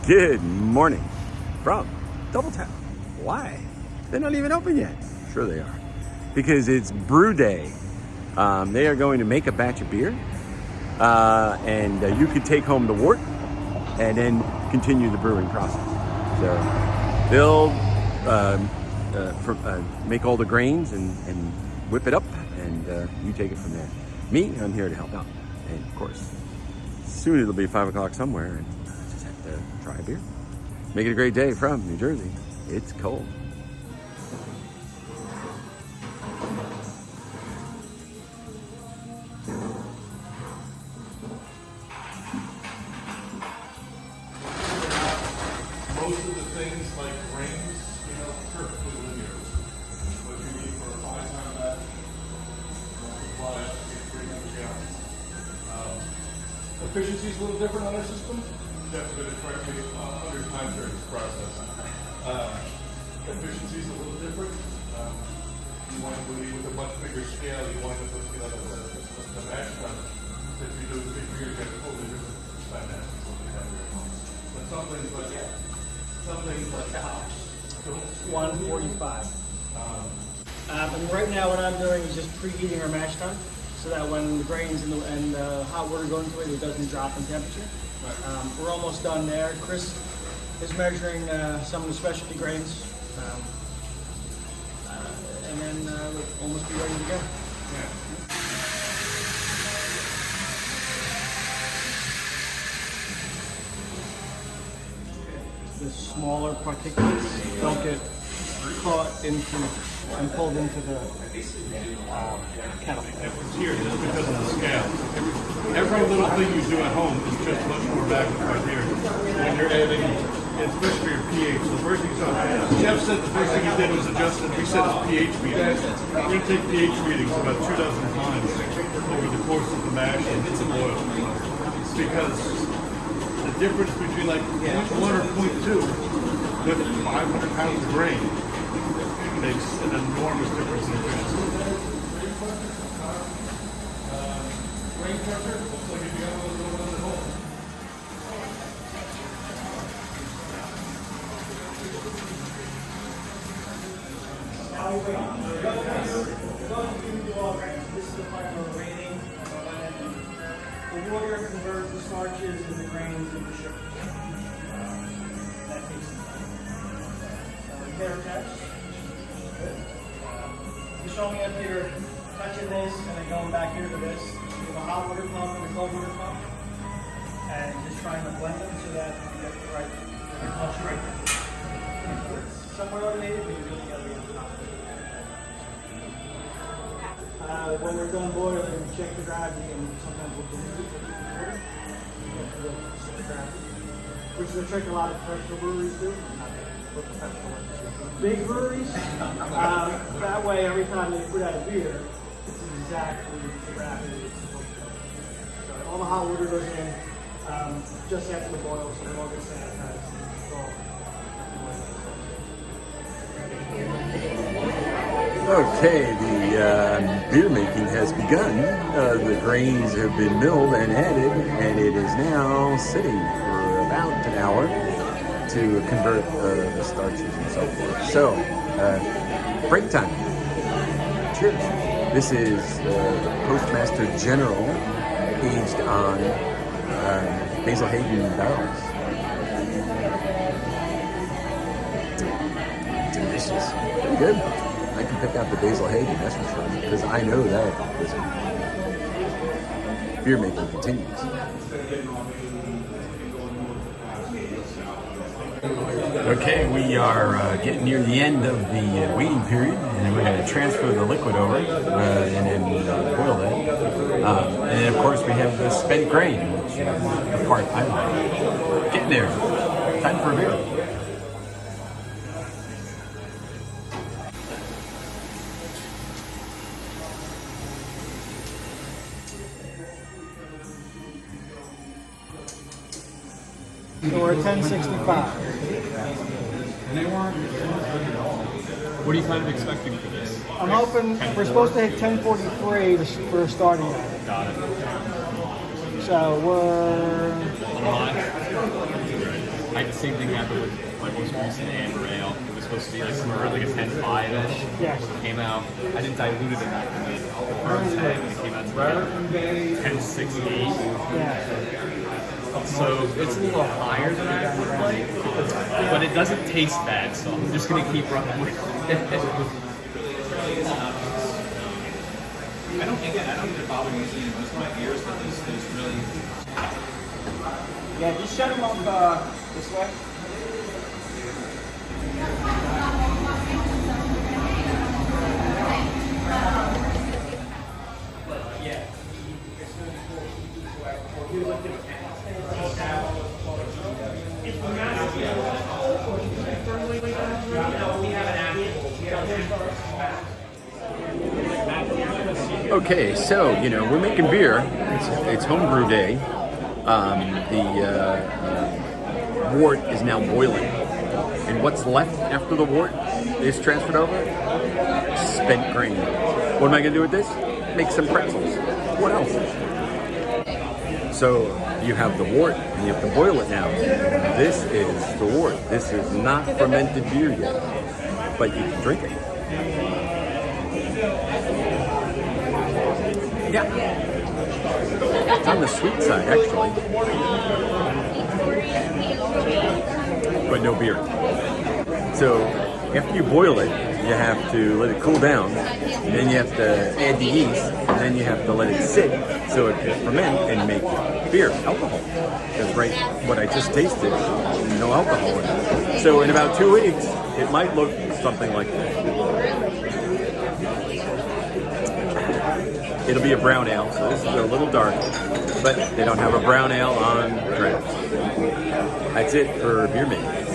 Good morning from Double Tap. Why? They're not even open yet. Sure they are. Because it's brew day. They are going to make a batch of beer. And you could take home the wort and then continue the brewing process. So they'll make all the grains and whip it up, and you take it from there. Me, I'm here to help out. And of course, soon it'll be 5 o'clock somewhere, and I just have to try a beer. Make it a great day from New Jersey. It's cold. Most of the things like grains, perfectly linear. What you need for a 5-time batch, supply up to 300 gallons. Efficiency is a little different on our system. Jeff's going to correct me 100 times during this process. Efficiency is a little different. You wind up with a much bigger scale. You wind up with the mash tun that you do with big beer. You get a totally different dynamics than what they have here at home. But some things like hops. 145. And right now what I'm doing is just preheating our mash tun so that when the grains and the hot water go into it, it doesn't drop in temperature. We're almost done there. Chris is measuring some of the specialty grains. And then we'll almost be ready to go. Yeah. The smaller particulates don't get caught into and pulled into the kettle. It's here just because of the scale. Every little thing you do at home is just much more magnified here. When you're adding, especially your pH, the first thing you saw, Jeff said the first thing he did was adjust it. We said his pH readings. We're going to take pH readings about 2 dozen times over the course of the mash and the boil. Because the difference between like 0.1 or 0.2 with 500 pounds of grain makes an enormous difference in efficiency. Grain pressure looks like if you have a little bit at home. This is the part where we're waiting. The water converts the starches and the grains into sugar. That takes some time. Repair test. Good. You show me up here touching this and then going back here to this. You have a hot water pump and a cold water pump. And just trying to blend them so that you get the right concentration. Somewhat automated, but you really got to be on top of it. When we're done boiling, we check the gravity, and sometimes we'll do water. Which is a trick a lot of professional breweries do. Big breweries, that way every time they put out a beer, it's exactly the gravity it's supposed to be. So all the hot water goes in just after the boil, so it all gets sanitized. Okay, the beer making has begun. The grains have been milled and added, and it is now sitting for about an hour to convert the starches and so forth. So, break time. Cheers. This is the Postmaster General aged on Basil Hayden barrels. Delicious. Pretty good. I can pick out the Basil Hayden, that's for sure, because I know that this beer making continues. Okay, we are getting near the end of the waiting period, and we're going to transfer the liquid over and then boil that. And then, of course, we have the spent grain, which is the part I like. Getting there. Time for a beer. So we're at 1065. What are you kind of expecting for this? I'm hoping we're supposed to hit 1043 for a starting line. Got it. So we're A little high. I had the same thing happen with my most recent amber ale. It was supposed to be like somewhere like a 10.5-ish. Yeah. When it came out, I didn't dilute it enough in the firm tank, and it came out to like 10.68. Yeah. So it's a little higher than I would like, but it doesn't taste bad, so I'm just gonna keep running with it. I don't get it bothering me seeing most of my ears, but there's really. Yeah, just shut them up this way. Okay, so we're making beer. It's homebrew day. The wort is now boiling, and what's left after the wort is transferred over? Spent grain. What am I going to do with this? Make some pretzels. What else? So you have the wort, and you have to boil it now. This is the wort. This is not fermented beer yet, but you can drink it. Yeah. It's on the sweet side, actually. But no beer. So after you boil it, you have to let it cool down. And then you have to add the yeast. And then you have to let it sit so it can ferment and make beer, alcohol. Because what I just tasted, no alcohol in it. So in about 2 weeks, it might look something like this. It'll be a brown ale, so this is a little dark, but they don't have a brown ale on draft. That's it for beer making.